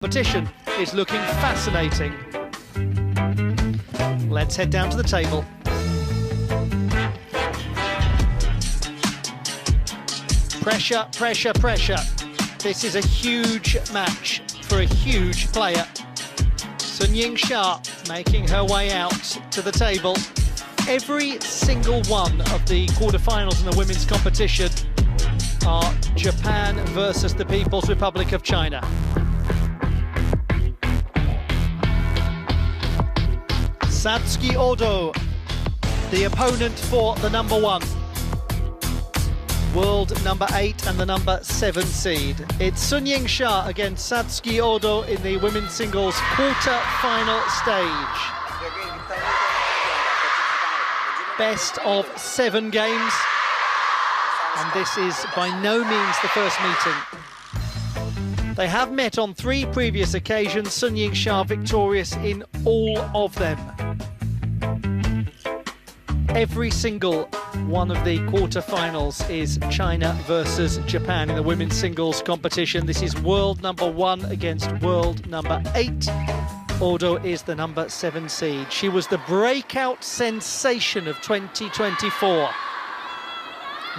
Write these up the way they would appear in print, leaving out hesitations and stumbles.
Competition is looking fascinating. Let's head down to the table. Pressure, pressure, pressure. This is a huge match for a huge player. Yingsha making her way out to the table. Every single one of the quarterfinals in the women's competition are Japan versus the People's Republic of China. Satsuki Odo, the opponent for the number 1. World number 8 and the number 7 seed. It's Yingsha against Satsuki Odo in the women's singles quarter-final stage. Best of 7 games, and this is by no means the first meeting. They have met on 3 previous occasions, Yingsha victorious in all of them. Every single one of the quarterfinals is China versus Japan in the women's singles competition. This is world number 1 against world number 8. Odo is the number 7 seed. She was the breakout sensation of 2024.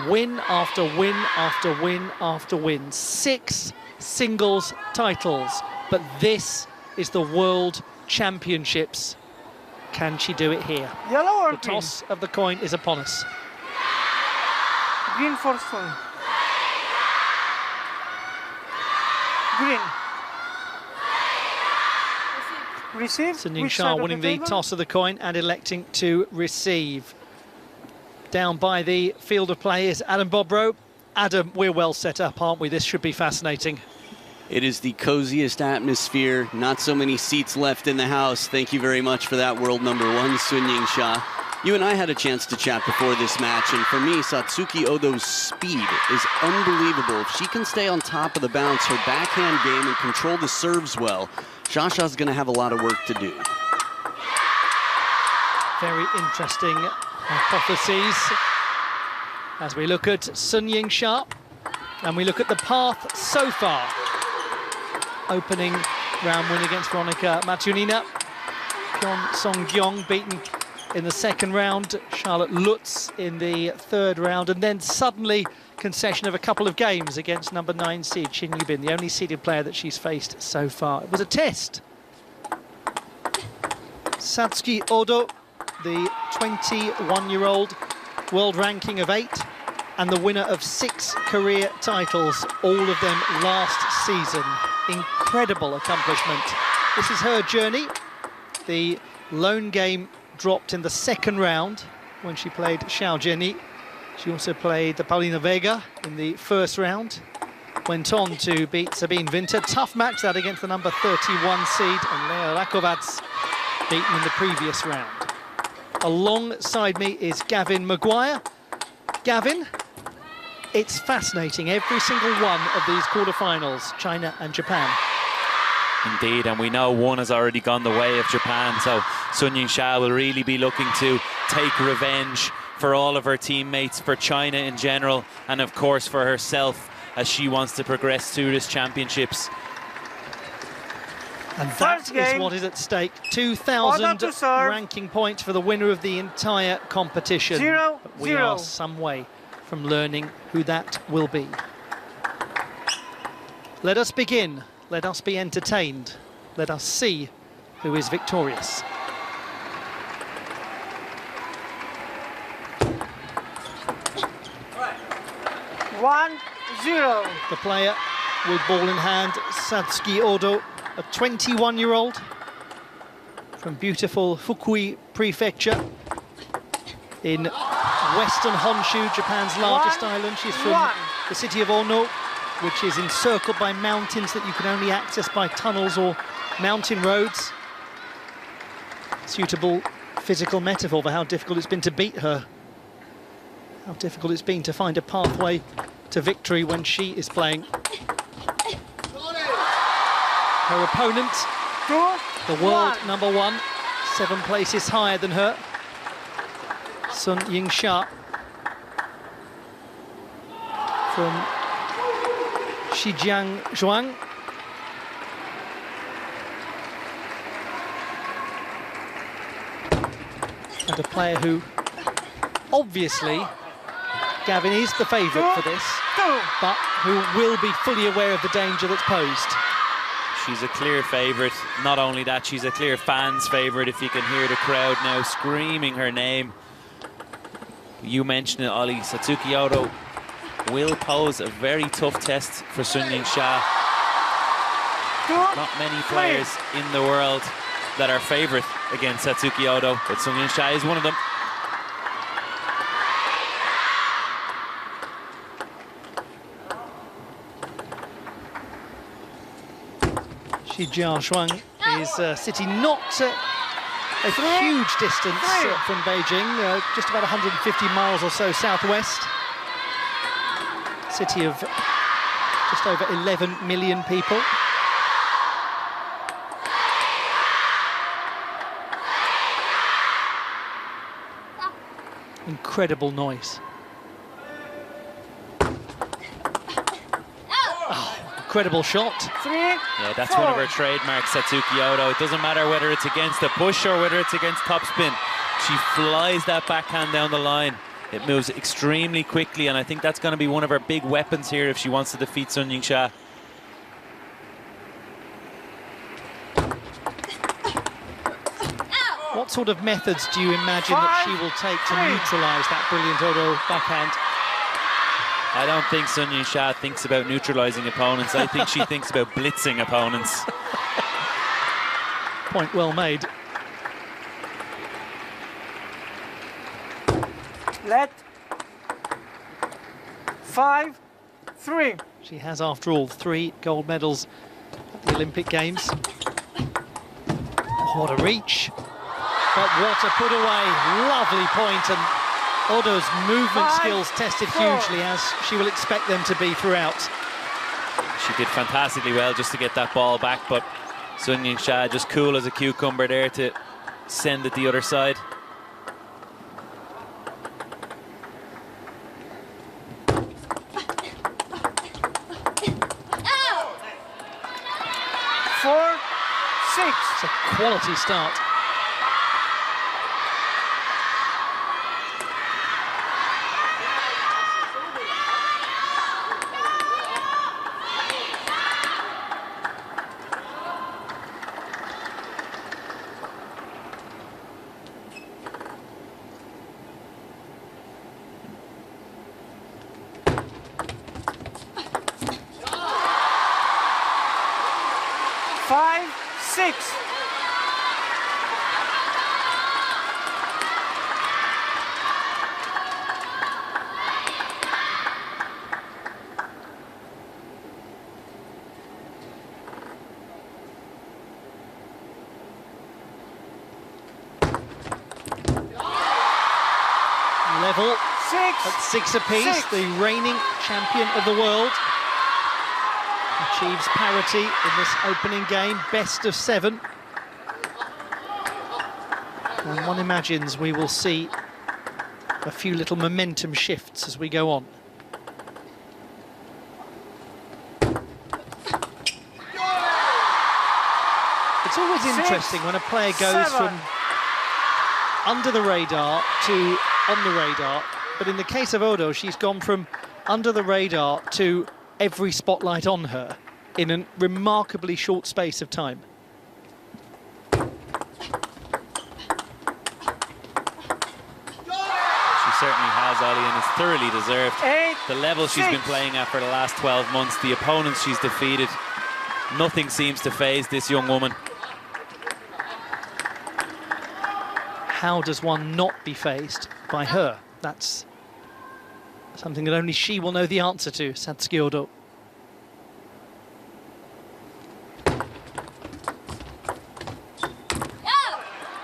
Win after win after win after win. 6 singles titles, but this is the World Championships. Can she do it here? Yellow or the green? Toss of the coin is upon us. Green first one. Green. Receive. Yingsha winning the toss of the coin and electing to receive. Down by the field of play is Adam Bobrow. Adam, we're well set up, aren't we? This should be fascinating. It is the coziest atmosphere. Not so many seats left in the house. Thank you very much for that, world number 1, Yingsha. You and I had a chance to chat before this match, and for me, Satsuki Odo's speed is unbelievable. If she can stay on top of the bounce, her backhand game, and control the serves well, Shasha's going to have a lot of work to do. Very interesting hypotheses as we look at Yingsha and we look at the path so far. Opening round win against Veronika Matunina. Pyeong Song-gyong beaten in the second round. Charlotte Lutz in the third round. And then suddenly concession of a couple of games against number 9 seed Shin Yubin, the only seeded player that she's faced so far. It was a test. Satsuki Odo, the 21-year-old, world ranking of 8 and the winner of 6 career titles, all of them last season. Incredible accomplishment. This is her journey. The lone game dropped in the second round when she played Xiao Jiani. She also played the Paulina Vega in the first round. Went on to beat Sabine Winter. Tough match that against the number 31 seed, and Lea Rakovac beaten in the previous round. Alongside me is Gavin Maguire. Gavin, it's fascinating, every single one of these quarterfinals, China and Japan. Indeed, and we know one has already gone the way of Japan, so Yingsha will really be looking to take revenge for all of her teammates, for China in general, and of course for herself as she wants to progress through this championships. And that is what is at stake. 2,000 ranking points for the winner of the entire competition. But we are some way from learning who that will be. Let us begin. Let us be entertained. Let us see who is victorious. One, 0. The player with ball in hand, Satsuki Odo, a 21-year-old from beautiful Fukui Prefecture in western Honshu, Japan's largest island. She's from the city of Ono, which is encircled by mountains that you can only access by tunnels or mountain roads. Suitable physical metaphor for how difficult it's been to beat her. How difficult it's been to find a pathway to victory when she is playing. Her opponent, the world number 1, 7 places higher than her, Yingsha from Zhejiang, Zhuang. And a player who, obviously, Gavin is the favourite for this, but who will be fully aware of the danger that's posed. She's a clear favourite. Not only that, she's a clear fans' favourite. If you can hear the crowd now screaming her name. You mentioned it, Ollie. Satsuki Odo will pose a very tough test for Sun Yingsha. Not many players in the world that are favourite against Satsuki Odo, but Sun Yingsha is one of them. Shi Jiashuang is sitting not a huge distance from Beijing, just about 150 miles or so southwest. City of just over 11 million people. Incredible noise. Oh, incredible shot. Yeah, that's one of her trademarks, Satsuki Odo. It doesn't matter whether it's against a push or whether it's against topspin. She flies that backhand down the line. It moves extremely quickly, and I think that's going to be one of her big weapons here if she wants to defeat Sun Yingsha. What sort of methods do you imagine that she will take to neutralise that brilliant Odo backhand? I don't think Sun Yingsha thinks about neutralising opponents. I think she thinks about blitzing opponents. Point well made. Let 5-3. She has, after all, 3 gold medals at the Olympic Games. What a reach. But what a put away. Lovely point, and Odo's movement skills tested hugely, as she will expect them to be throughout. She did fantastically well just to get that ball back, but Sun Yingsha just cool as a cucumber there to send it the other side. It's a quality start. Level at 6 apiece. The reigning champion of the world achieves parity in this opening game, best of 7. And one imagines we will see a few little momentum shifts as we go on. It's always interesting when a player goes from under the radar to on the radar, but in the case of Odo, she's gone from under the radar to every spotlight on her in a remarkably short space of time. She certainly has, Ollie, and it's thoroughly deserved. The level she's been playing at for the last 12 months, the opponents she's defeated, nothing seems to faze this young woman. How does one not be fazed by her? That's something that only she will know the answer to, Satsuki Odo.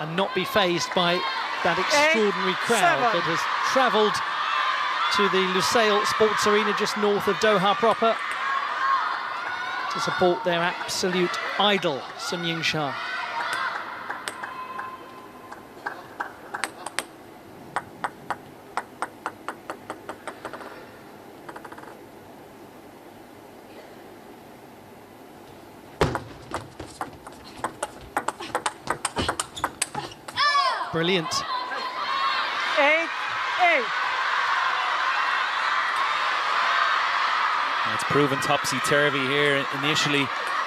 And not be fazed by that extraordinary crowd that has travelled to the Lusail Sports Arena just north of Doha proper to support their absolute idol, Sun Yingsha. Brilliant. proven topsy-turvy here initially.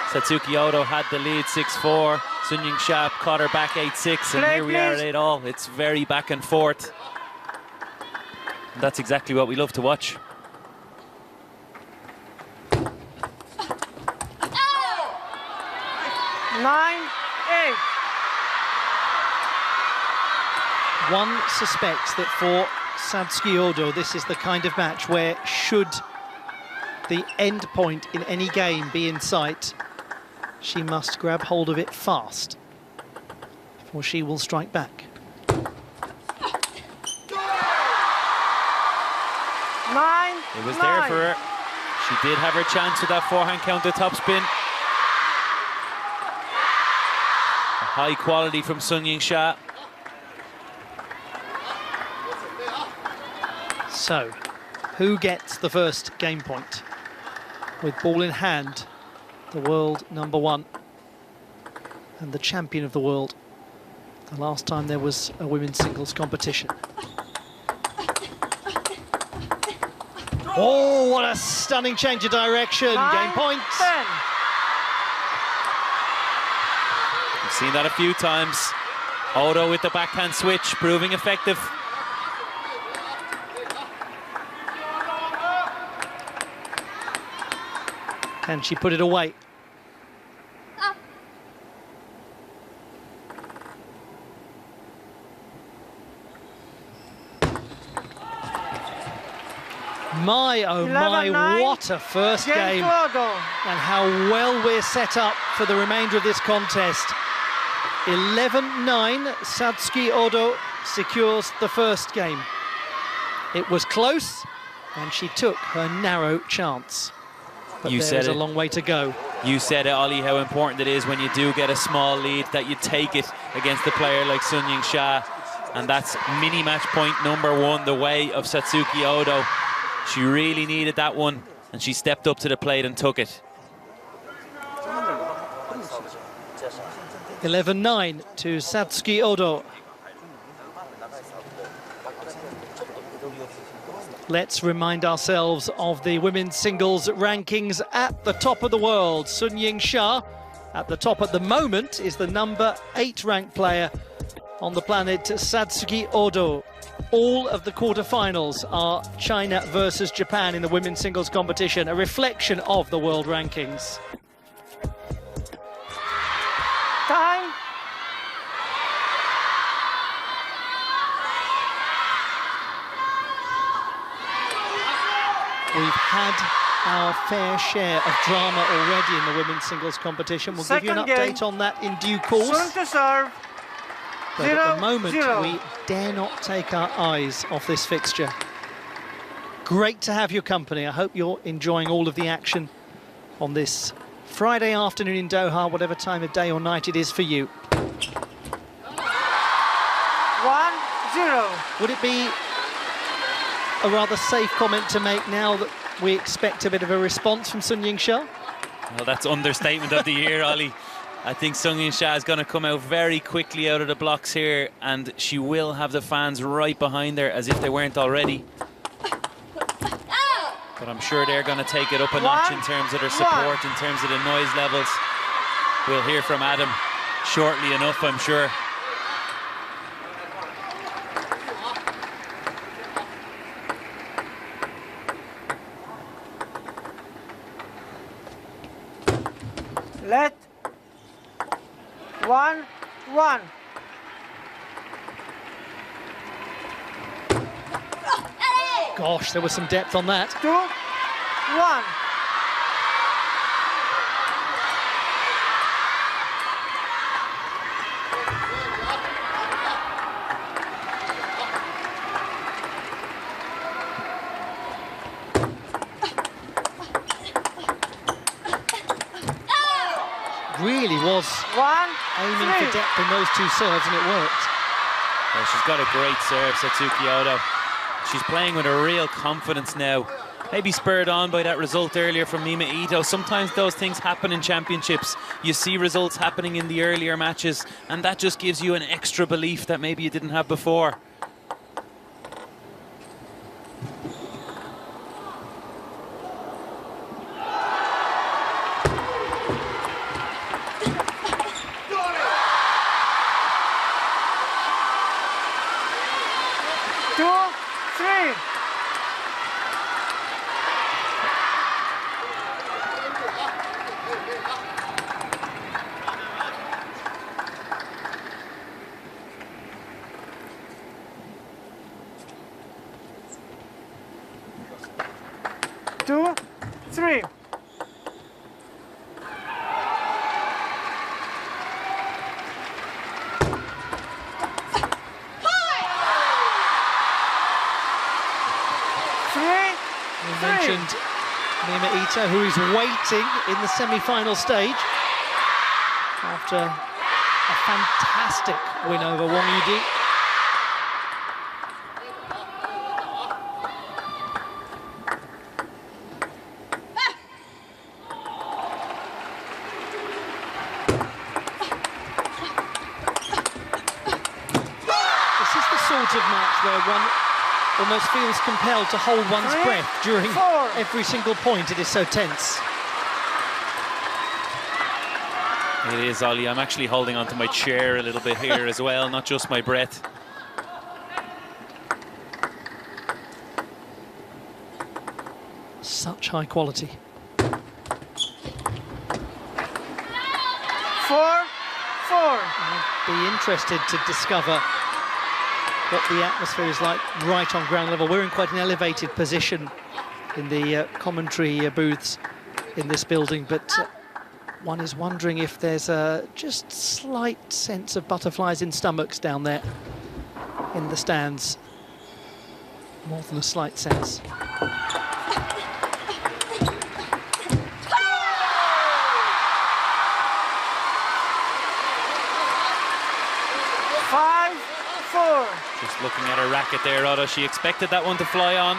Satsuki Odo had the lead 6-4. Sun Yingsha caught her back 8-6, and here we are at 8-all. It's very back and forth. And that's exactly what we love to watch. Nine, 8. One suspects that for Satsuki Odo, this is the kind of match where, should the end point in any game be in sight, she must grab hold of it fast, or she will strike back. 9, It was there for her. She did have her chance with that forehand counter top spin. A high quality from Sun Yingsha. So, who gets the first game point? With ball in hand, the world #1 and the champion of the world. The last time there was a women's singles competition. Oh, what a stunning change of direction. 9, Game point. 10. We've seen that a few times. Odo with the backhand switch, proving effective. Can she put it away? My, oh my, 11-9. what a first game. To Odo. And how well we're set up for the remainder of this contest. 11-9, Satsuki Odo secures the first game. It was close, and she took her narrow chance. But You there said is a it. long way to go. You said it, Ollie, how important it is when you do get a small lead that you take it against a player like Sun Yingsha. And that's mini match point #1, the way of Satsuki Odo. She really needed that one, and she stepped up to the plate and took it. 11-9 to Satsuki Odo. Let's remind ourselves of the women's singles rankings at the top of the world. Sun Yingsha at the top at the moment is the #8 ranked player on the planet, Satsuki Odo. All of the quarterfinals are China versus Japan in the women's singles competition, a reflection of the world rankings. Time. We've had our fair share of drama already in the women's singles competition. We'll give you an Second game. update on that in due course. Sun to serve. But at the moment, we dare not take our eyes off this fixture. Great to have your company. I hope you're enjoying all of the action on this Friday afternoon in Doha, whatever time of day or night it is for you. 1-0. Would it be a rather safe comment to make now that we expect a bit of a response from Sun Yingsha? Well, that's understatement of the year, Ollie. I think Sun Yingsha is going to come out very quickly out of the blocks here, and she will have the fans right behind her as if they weren't already. But I'm sure they're going to take it up a notch in terms of their support, in terms of the noise levels. We'll hear from Adam shortly enough, I'm sure. Let 1-1. Gosh, there was some depth on that. 2-1. Really was aiming for depth in those two serves, and it worked. Well, she's got a great serve, Satsuki Odo. She's playing with a real confidence now. Maybe spurred on by that result earlier from Mima Ito. Sometimes those things happen in championships. You see results happening in the earlier matches, and that just gives you an extra belief that maybe you didn't have before. Tanima Ito, who is waiting in the semi-final stage after a fantastic win over Wong Yudi. Sort of match where one almost feels compelled to hold one's breath during every single point. It is so tense. It is, Ollie. I'm actually holding onto my chair a little bit here as well, not just my breath. Such high quality. 4-4. I'd be interested to discover what the atmosphere is like right on ground level. We're in quite an elevated position in the commentary booths in this building, but one is wondering if there's a just slight sense of butterflies in stomachs down there in the stands. More than a slight sense. Just looking at her racket there, Otto. She expected that one to fly on.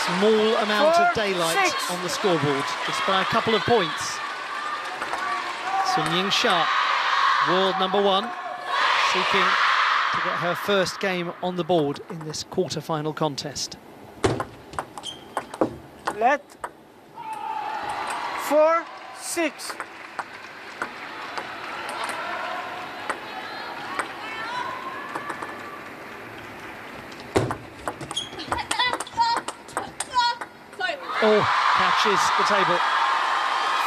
Small amount of daylight on the scoreboard, just by a couple of points. Yingsha, world number 1, seeking to get her first game on the board in this quarter-final contest. Let 4-6. Oh, catches the table.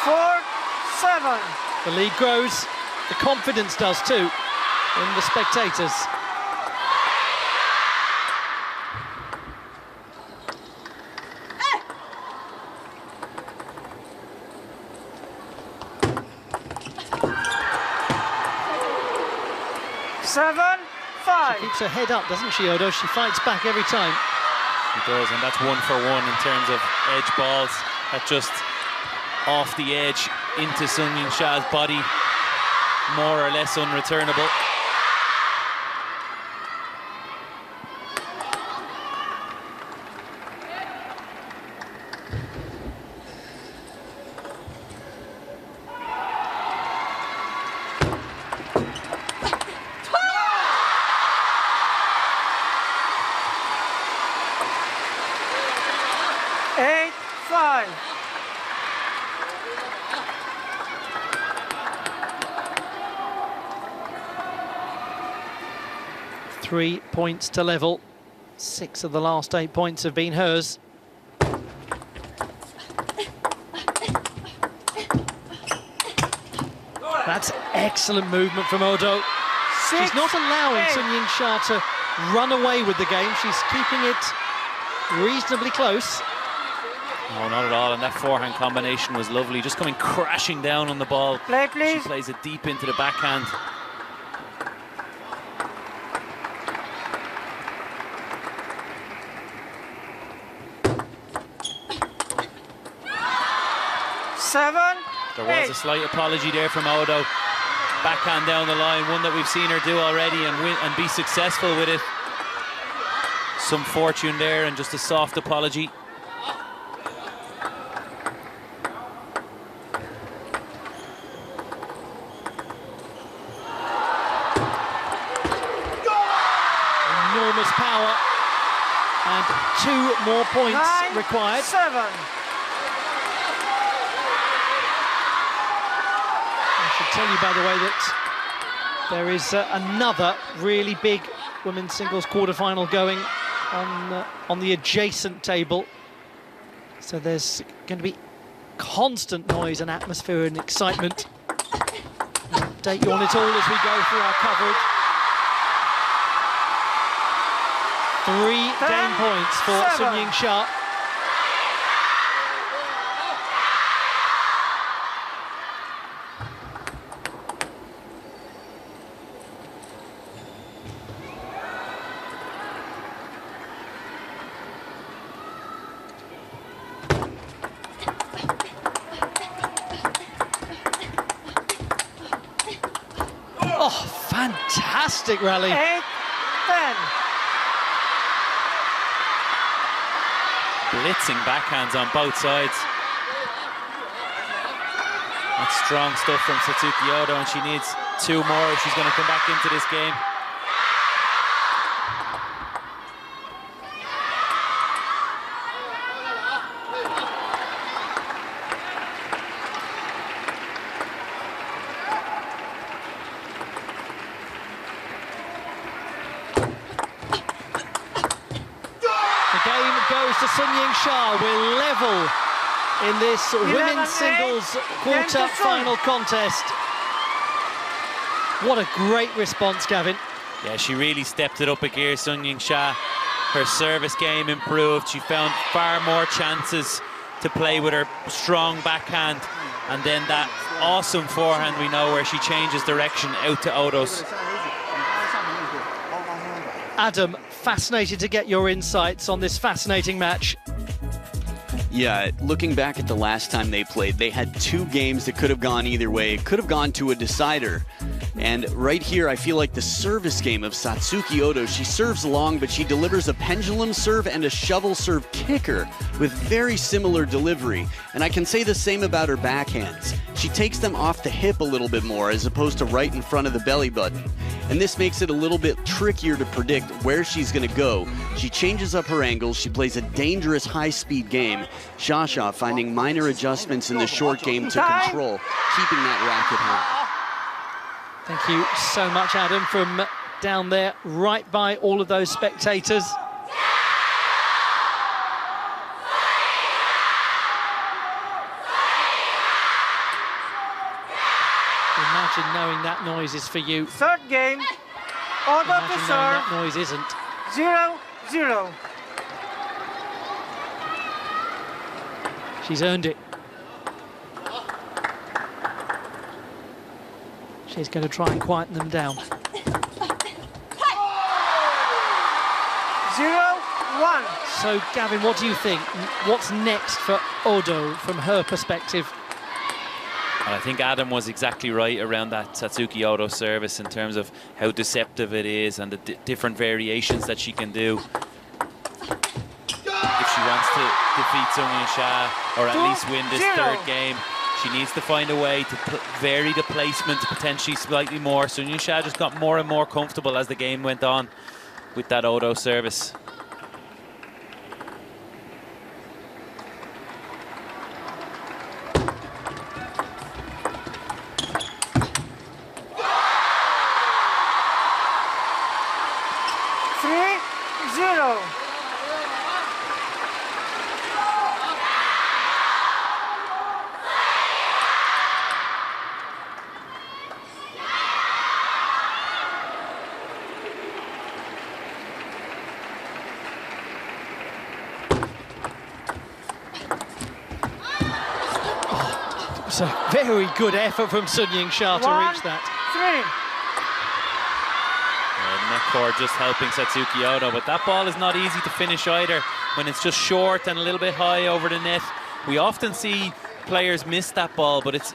4-7. The lead grows, the confidence does too in the spectators. She keeps her head up, doesn't she, Odo? She fights back every time. She does, and that's 1 for 1 in terms of edge balls. That just off the edge into Sun Yingsha's body, more or less unreturnable. Three points to level. 6 of the last 8 points have been hers. That's excellent movement from Odo. She's not allowing Sun Yingsha to run away with the game. She's keeping it reasonably close. No, not at all, and that forehand combination was lovely, just coming crashing down on the ball. Play, please. She plays it deep into the backhand. There was a slight apology there from Odo. Backhand down the line, one that we've seen her do already and be successful with it. Some fortune there and just a soft apology. Enormous power. And 2 more points required. 9-7. I should tell you, by the way, that there is another really big women's singles quarterfinal going on the adjacent table. So there's going to be constant noise and atmosphere and excitement. We'll update you on it all as we go through our coverage. 3 game points for Sun Yingsha. Oh, fantastic rally. 8-10. Blitzing backhands on both sides. That's strong stuff from Satsuki Odo, and she needs 2 more if she's going to come back into this game. Goes to Sun Yingsha. We're level in this women's singles quarter-final contest. What a great response, Gavin. Yeah, she really stepped it up a gear, Sun Yingsha. Her service game improved. She found far more chances to play with her strong backhand. And then that awesome forehand we know where she changes direction out to Odo's. Adam, fascinated to get your insights on this fascinating match. Yeah, looking back at the last time they played, they had 2 games that could have gone either way. It could have gone to a decider. And right here, I feel like the service game of Satsuki Odo, she serves long, but she delivers a pendulum serve and a shovel serve kicker with very similar delivery. And I can say the same about her backhands. She takes them off the hip a little bit more as opposed to right in front of the belly button. And this makes it a little bit trickier to predict where she's going to go. She changes up her angles. She plays a dangerous high-speed game. Shasha finding minor adjustments in the short game to control, keeping that racket high. Thank you so much, Adam, from down there, right by all of those spectators. Imagine knowing that noise is for you. Third game. Odo to Imagine knowing serve. that noise isn't. 0-0. She's earned it. She's going to try and quieten them down. 0-1. So, Gavin, what do you think? What's next for Odo from her perspective? I think Adam was exactly right around that Satsuki Odo service in terms of how deceptive it is and the different variations that she can do. If she wants to defeat Sun Yingsha or at least win this 3rd game, she needs to find a way to vary the placement potentially slightly more. Sun Yingsha just got more and more comfortable as the game went on with that Odo service. It's a very good effort from Sun Yingsha to reach that. 1-3. Neckcore just helping Satsuki Odo, but that ball is not easy to finish either when it's just short and a little bit high over the net. We often see players miss that ball, but it's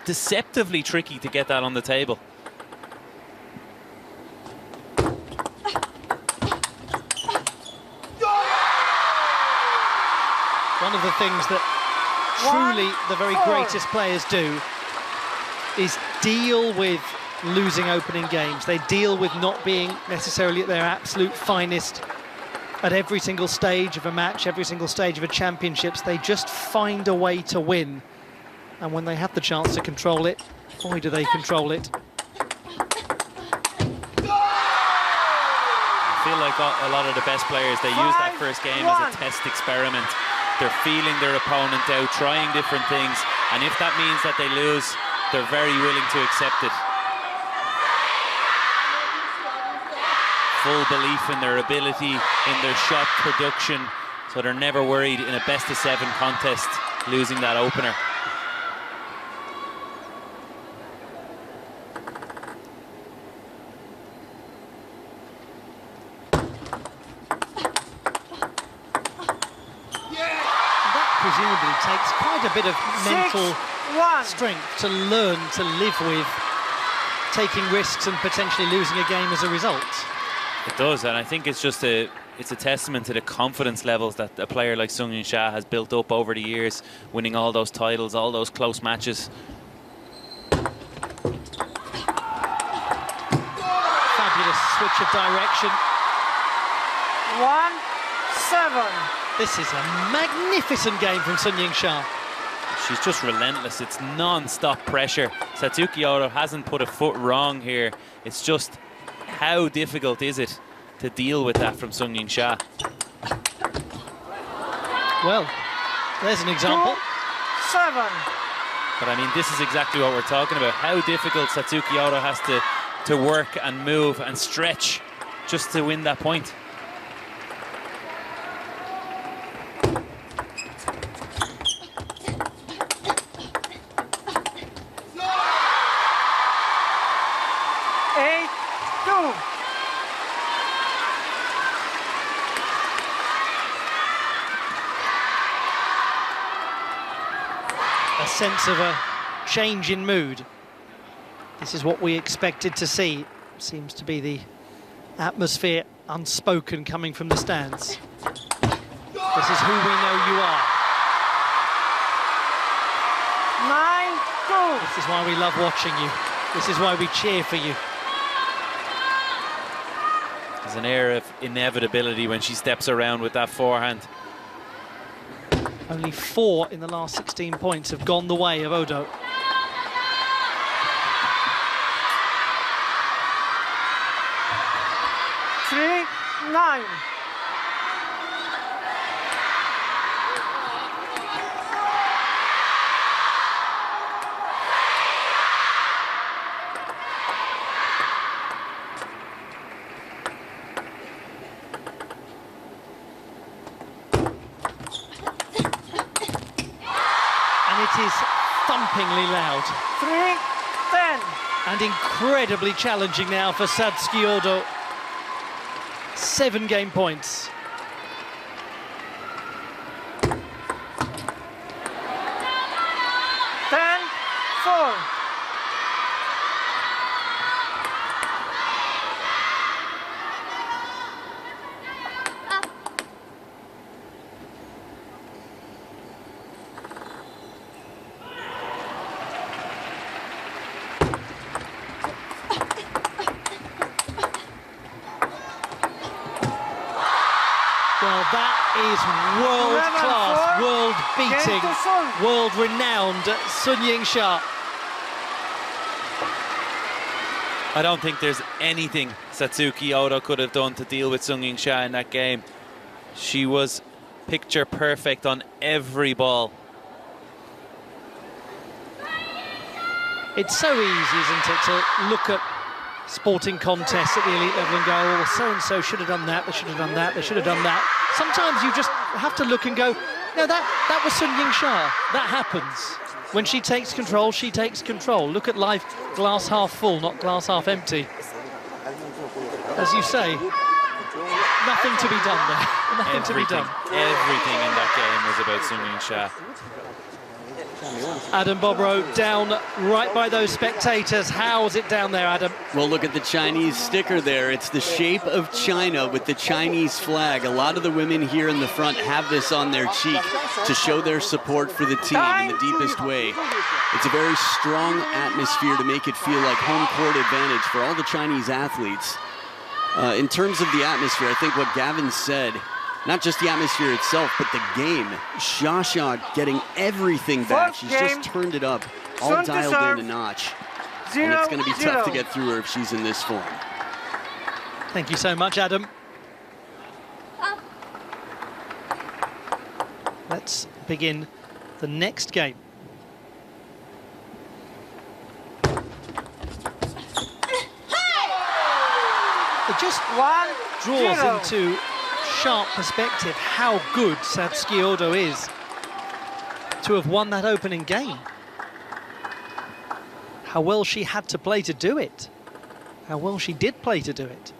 deceptively tricky to get that on the table. One of the things that truly the very greatest players do is deal with losing opening games. They deal with not being necessarily at their absolute finest at every single stage of a match, every single stage of a championships. They just find a way to win. And when they have the chance to control it, boy, do they control it. I feel like a lot of the best players, they use that first game as a test experiment. They're feeling their opponent out, trying different things, and if that means that they lose, they're very willing to accept it. full belief in their ability, in their shot production, so they're never worried in a best-of-7 contest losing that opener. Presumably takes quite a bit of mental strength to learn to live with taking risks and potentially losing a game as a result. It does, and I think it's just a testament to the confidence levels that a player like Sung Yingsha has built up over the years, winning all those titles, all those close matches. Fabulous switch of direction. 1-7. This is a magnificent game from Sun Yingsha. She's just relentless. It's non-stop pressure. Satsuki Odo hasn't put a foot wrong here. It's just how difficult is it to deal with that from Sung Yingsha? Well, there's an example. 7. But I mean, this is exactly what we're talking about. How difficult Satsuki Odo has to work and move and stretch just to win that point. A sense of a change in mood. This is what we expected to see. Seems to be the atmosphere unspoken coming from the stands. This is who we know you are. 9-2. This is why we love watching you. This is why we cheer for you. There's an air of inevitability when she steps around with that forehand. Only 4 in the last 16 points have gone the way of Odo. Three, 9. It is thumpingly loud. 3-10. And incredibly challenging now for Satsuki Odo. 7 game points. Well, that is world-class, world-beating, world-renowned Sun Yingsha. I don't think there's anything Satsuki Odo could have done to deal with Sung Yingsha in that game. She was picture perfect on every ball. It's so easy, isn't it, to look at sporting contests at the elite level and go, oh, well, so-and-so should have done that, they should have done that, they should have done that. Sometimes you just have to look and go, no, that was Sun Yingsha. That happens. When she takes control, she takes control. Look at life glass half full, not glass half empty. As you say, nothing to be done there. Nothing to be done. Everything in that game was about Sun Yingsha. Adam Bobrow down right by those spectators. How's it down there, Adam? Well, look at the Chinese sticker there. It's the shape of China with the Chinese flag. A lot of the women here in the front have this on their cheek to show their support for the team in the deepest way. It's a very strong atmosphere to make it feel like home court advantage for all the Chinese athletes. In terms of the atmosphere, I think what Gavin said, not just the atmosphere itself, but the game. Xia getting everything back. She's just turned it up, all dialed in a notch. And it's going to be tough to get through her if she's in this form. Thank you so much, Adam. Let's begin the next game. It just just 1-0. draws into sharp perspective how good Satsuki Odo is to have won that opening game. How well she had to play to do it. How well she did play to do it.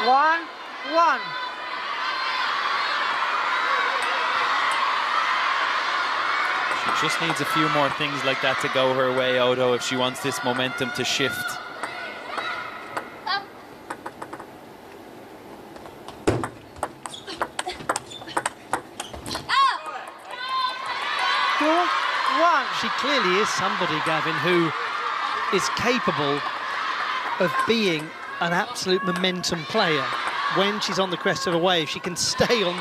One. She just needs a few more things like that to go her way, Odo, if she wants this momentum to shift. She clearly is somebody, Gavin, who is capable of being an absolute momentum player. When she's on the crest of a wave, she can stay on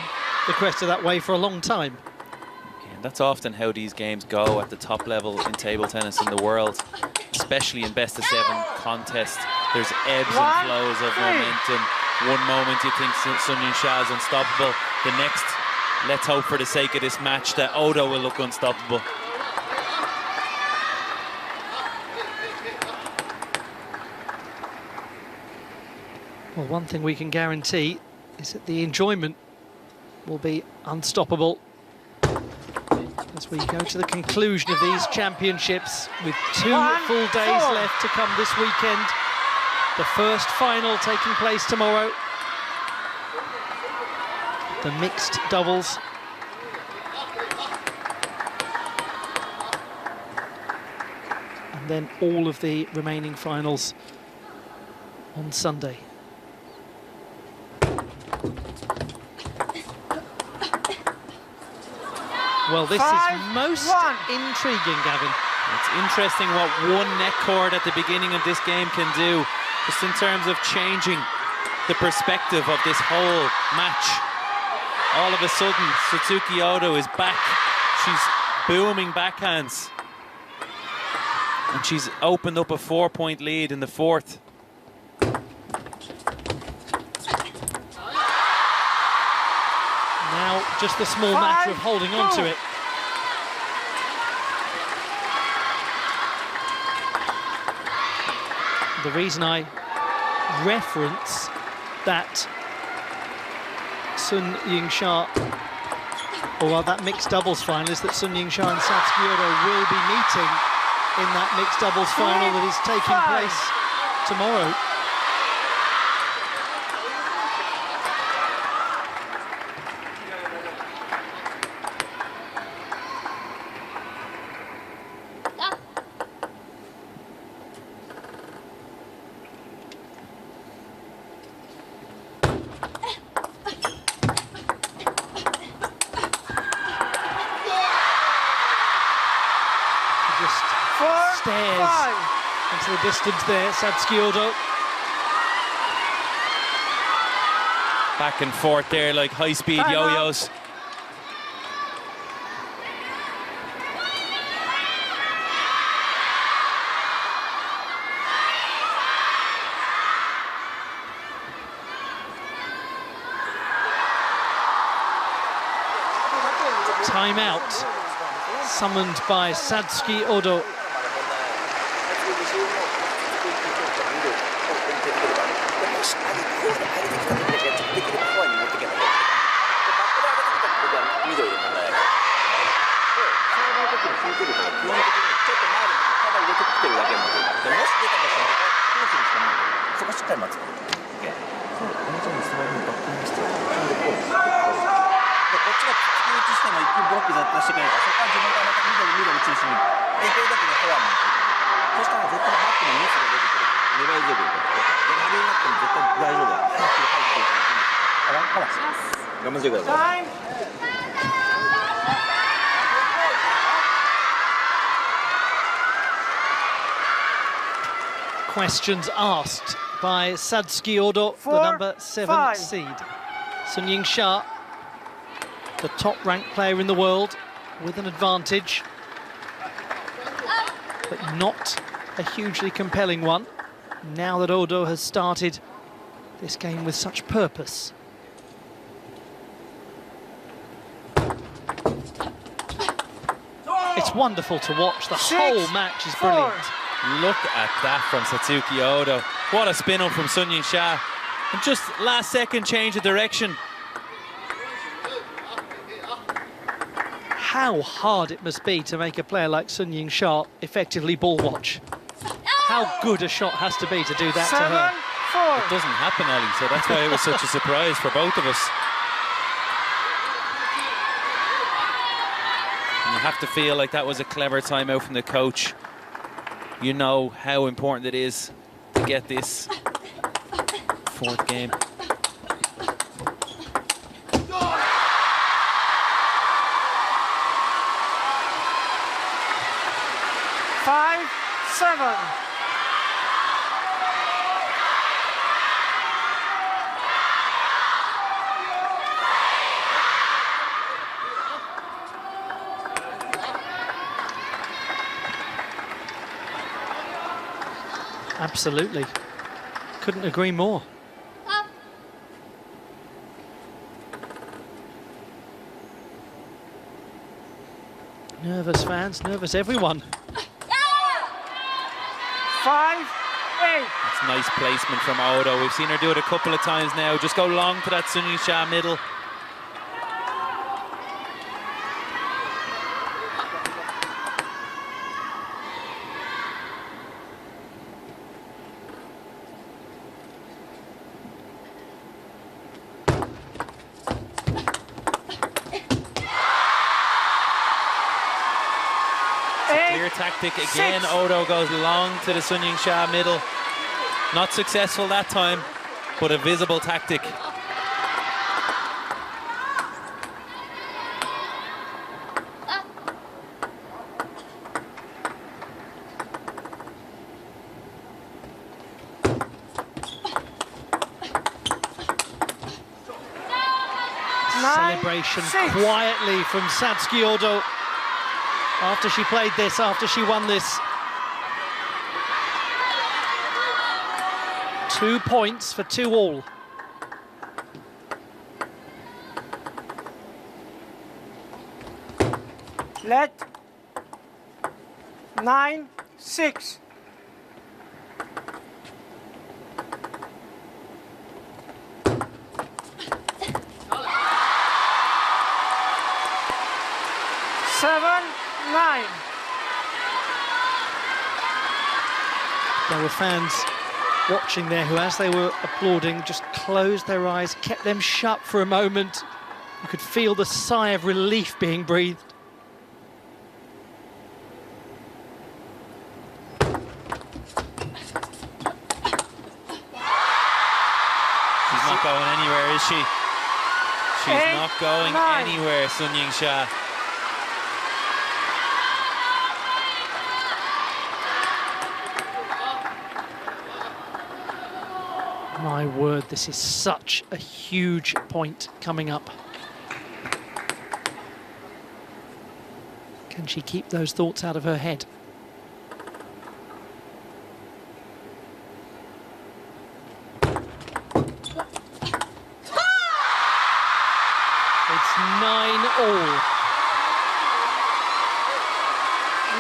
the crest of that wave for a long time. Yeah, and that's often how these games go at the top level in table tennis in the world, especially in best-of-7 contests. There's ebbs and flows of momentum. One moment you think Sun Yingsha is unstoppable. The next, let's hope for the sake of this match that Odo will look unstoppable. Well, one thing we can guarantee is that the enjoyment will be unstoppable as we go to the conclusion of these championships with 2 full days left to come this weekend. The first final taking place tomorrow. The mixed doubles. And then all of the remaining finals on Sunday. Well, this is most intriguing, Gavin. It's interesting what one net cord at the beginning of this game can do, just in terms of changing the perspective of this whole match. All of a sudden, Satsuki Odo is back. She's booming backhands. And she's opened up a 4-point lead in the fourth. Now, just the small matter of holding on to it. The reason I reference that Sun Yingsha, or that mixed doubles final, is that Sun Yingsha and Satsuki Odo will be meeting in that mixed doubles final that is taking place tomorrow. Stares into the distance there, Satsuki Odo. Back and forth there like high-speed yo-yos. Timeout summoned by Satsuki Odo. Questions asked by Satsuki Odo, the number 7 seed. Sun Yingsha, the top-ranked player in the world, with an advantage, but not a hugely compelling one, now that Odo has started this game with such purpose. It's wonderful to watch. The 6, whole match is 4. brilliant. Look at that from Satsuki Odo. What a spin up from Sun Yingsha. And just last second change of direction. How hard it must be to make a player like Sun Yingsha effectively ball watch. How good a shot has to be to do that to 7, her. 4. It doesn't happen, Ollie, so that's why it was such a surprise for both of us. And you have to feel like that was a clever timeout from the coach. You know how important it is to get this fourth game. Five, 7. Absolutely. Couldn't agree more. Nervous fans, nervous everyone. 5, 8. That's nice placement from Odo. We've seen her do it a couple of times now. Just go long to that Sun Yingsha middle. Clear tactic again. 6. Odo goes long to the Sun Yingsha middle. Not successful that time, but a visible tactic. Celebration 6. quietly from Satsuki Odo after she played this, after she won this. 2 points for 2-all. Let 9, 6. Seven, 9. There were fans watching there who, as they were applauding, just closed their eyes, kept them shut for a moment. You could feel the sigh of relief being breathed. She's not going anywhere, is she? She's 8, not going 9. anywhere, Sun Yingsha. My word, this is such a huge point coming up. Can she keep those thoughts out of her head? It's 9-all.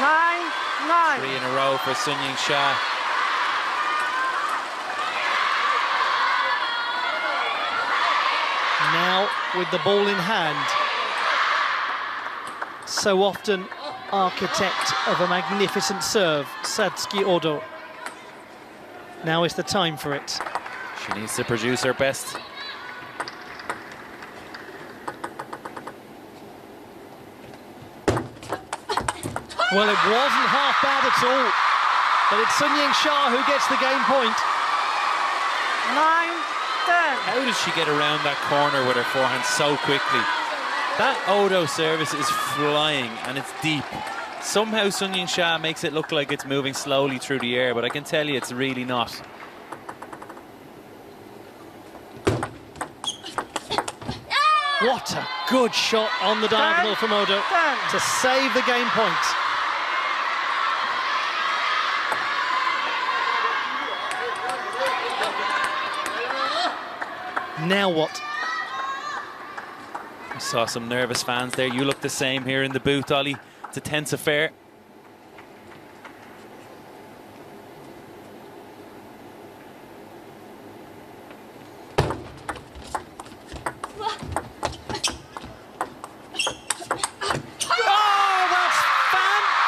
9, 9. 3 in a row for Sun Yingsha. Now with the ball in hand. So often architect of a magnificent serve, Satsuki Odo. Now is the time for it. She needs to produce her best. Well, it wasn't half bad at all, but it's Sun Yingsha who gets the game point. 9, 10. How does she get around that corner with her forehand so quickly? That Odo service is flying and it's deep. Somehow Sun Yingsha makes it look like it's moving slowly through the air, but I can tell you it's really not. What a good shot on the diagonal from Odo 10. to save the game point. Now what? I saw some nervous fans there. You look the same here in the booth, Ollie. It's a tense affair.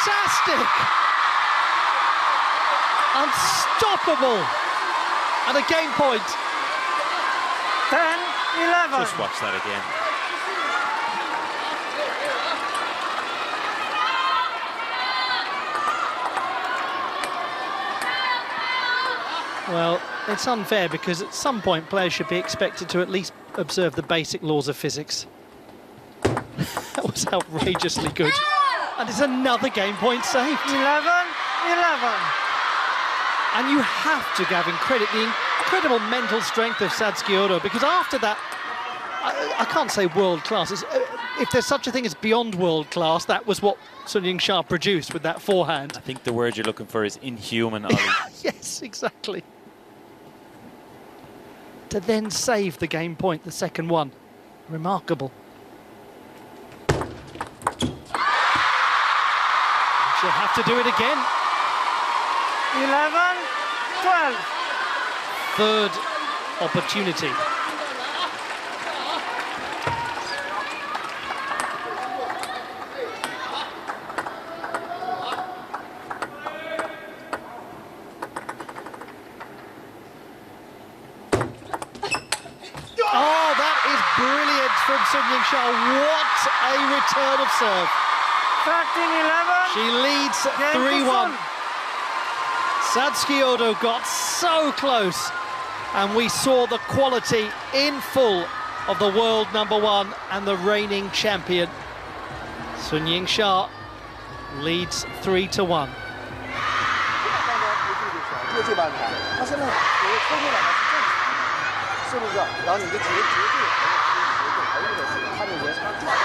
Fantastic! Unstoppable! And a game point. 10-11. Just watch that again. Well, it's unfair because at some point players should be expected to at least observe the basic laws of physics. That was outrageously good. And it's another game point saved. 11-11. And you have to give him credit, the incredible mental strength of Satsuki Odo, because after that, I can't say world class. If there's such a thing as beyond world class, that was what Sun Yingsha produced with that forehand. I think the word you're looking for is inhuman, Ollie. Yes, exactly. To then save the game point, the second one. Remarkable. She'll have to do it again. 11-12. Third opportunity. Oh, that is brilliant from Sun Yingsha. What a return of serve. 13-11. She leads Game to 3-1. Satsuki Odo got so close, and we saw the quality in full of the world #1 and the reigning champion. Sun Yingsha leads 3-1.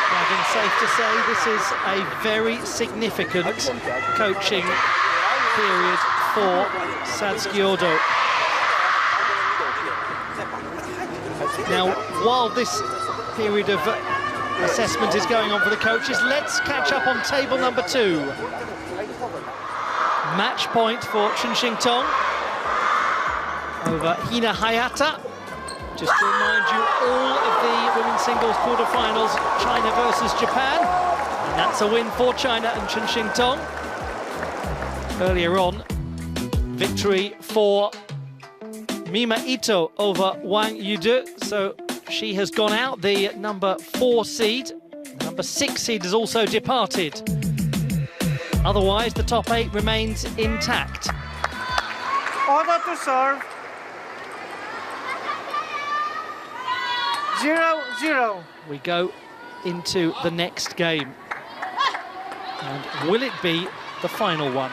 Gavin, safe to say this is a very significant coaching period for Satsuki Odo. Now, while this period of assessment is going on for the coaches, let's catch up on table number 2. Match point for Chun Shing-tong over Hina Hayata. Just to remind you, all of the women's singles quarterfinals, China versus Japan. And that's a win for China and Chun Shing-tong. Earlier on, victory for Mima Ito over Wang Yude. So she has gone out, the number 4 seed. The number 6 seed has also departed. Otherwise, the top 8 remains intact. Order to serve. 0-0. We go into the next game. And will it be the final one?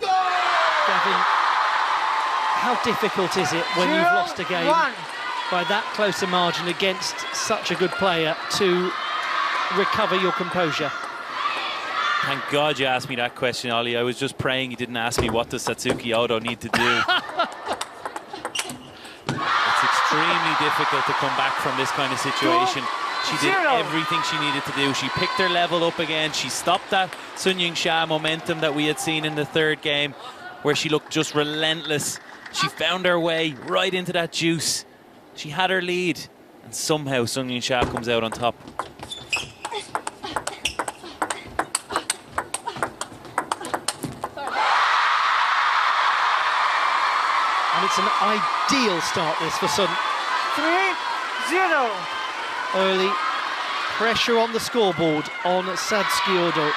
Gavin, how difficult is it when you've lost a game 0-1. by that close a margin against such a good player to recover your composure? Thank God you asked me that question, Ollie. I was just praying you didn't ask me what does Satsuki Odo need to do. It's extremely difficult to come back from this kind of situation. She did everything she needed to do. She picked her level up again. She stopped that Sun Yingsha momentum that we had seen in the third game, where she looked just relentless. She found her way right into that juice. She had her lead, and somehow Sun Yingsha comes out on top. And it's an ideal start, this, for Sun. 3-0. Early pressure on the scoreboard on Satsuki Odo.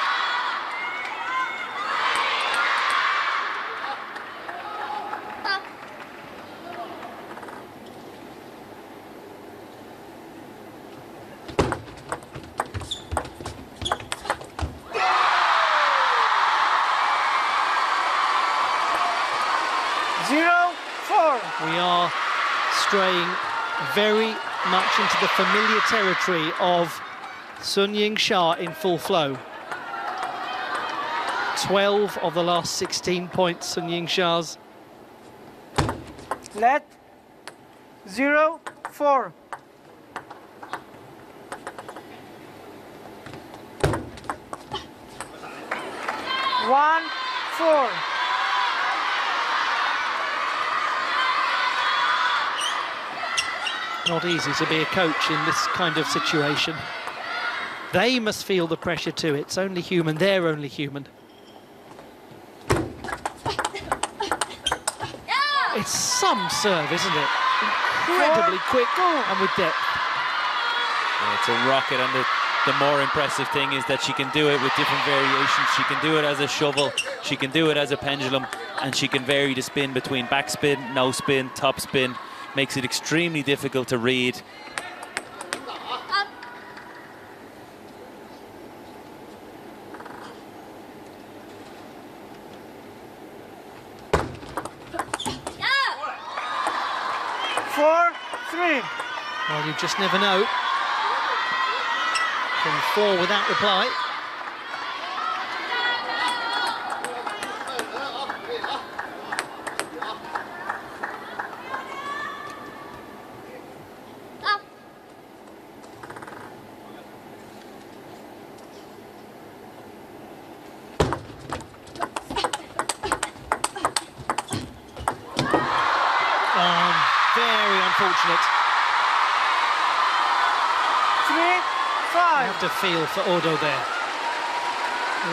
We are straying very much into the familiar territory of Sun Yingsha in full flow. 12 of the last 16 points, Sun Yingsha's. Let 0-4. 1-4. Not easy to be a coach in this kind of situation. They must feel the pressure too. It's only human, they're only human. It's some serve, isn't it? Incredibly quick and with depth. Yeah, it's a rocket, and the more impressive thing is that she can do it with different variations. She can do it as a shovel, she can do it as a pendulum, and she can vary the spin between backspin, no spin, top spin. Makes it extremely difficult to read. Well, you just never know. From 4 without reply. Very unfortunate. 3-5. You have to feel for Odo there.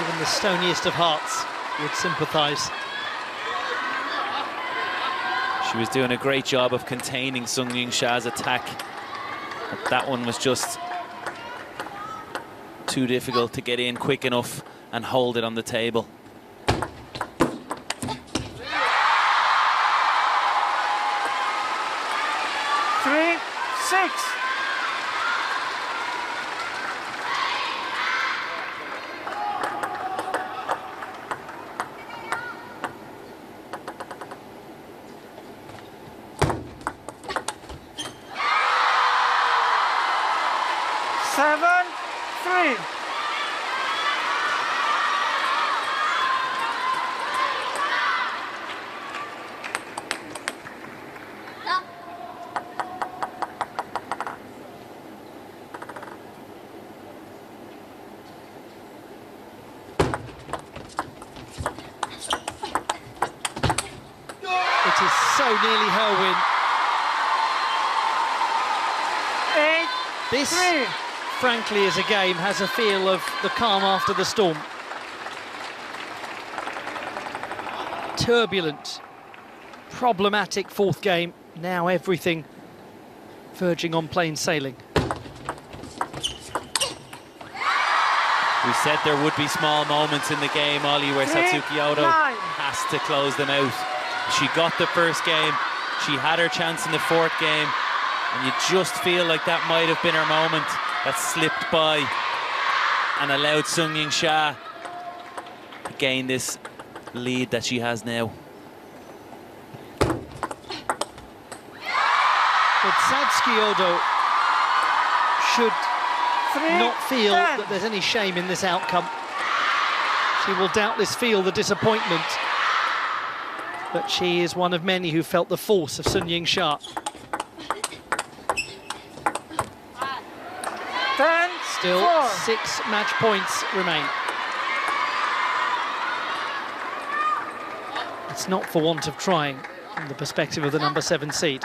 Even the stoniest of hearts would sympathise. She was doing a great job of containing Sung Yingsha's attack. But that one was just too difficult to get in quick enough and hold it on the table. 3-6. It is so nearly her win. 8-3. This, frankly, as a game, has a feel of the calm after the storm. Turbulent, problematic fourth game. Now everything verging on plain sailing. We said there would be small moments in the game, Ollie, where Satsuki Odo has to close them out. She got the first game, she had her chance in the fourth game, and you just feel like that might have been her moment that slipped by and allowed Sung Yingsha to gain this lead that she has now. But Satsuki Odo should not feel that there's any shame in this outcome. She will doubtless feel the disappointment, but she is one of many who felt the force of Sung Yingsha. 10-4. Still 6 match points remain. It's not for want of trying from the perspective of the number 7 seed.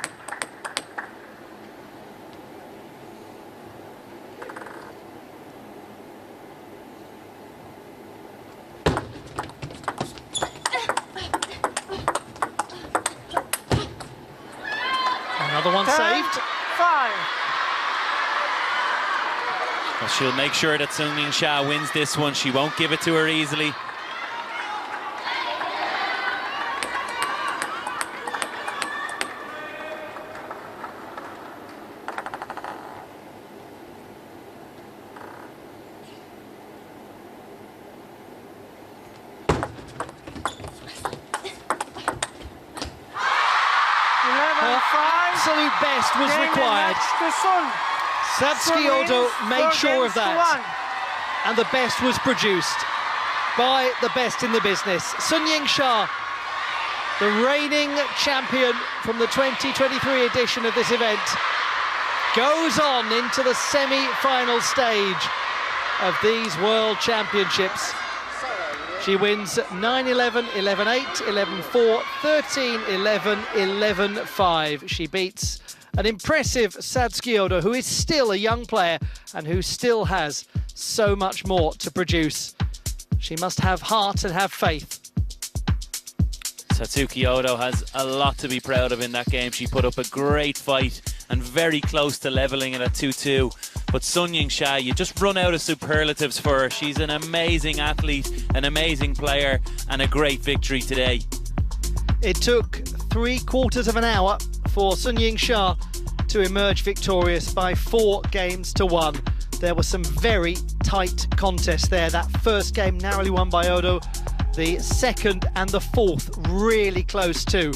Another one saved. 5. Well, she'll make sure that Sung Yingsha wins this one. She won't give it to her easily. Absolute best was required. Satsuki Odo made sure of that. And the best was produced by the best in the business. Sung Yingsha, the reigning champion from the 2023 edition of this event, goes on into the semi-final stage of these World Championships. She wins 9-11, 11-8, 11-4, 13-11, 11-5. She beats an impressive Satsuki Odo, who is still a young player and who still has so much more to produce. She must have heart and have faith. Satsuki Odo has a lot to be proud of in that game. She put up a great fight and very close to levelling it at 2-2. But Sun Yingsha, you just run out of superlatives for her. She's an amazing athlete, an amazing player, and a great victory today. It took 3/4 of an hour for Sun Yingsha to emerge victorious by 4-1. There was some very tight contests there. That first game narrowly won by Odo. The second and the fourth really close too.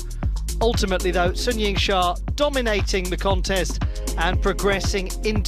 Ultimately though, Sun Yingsha dominating the contest and progressing into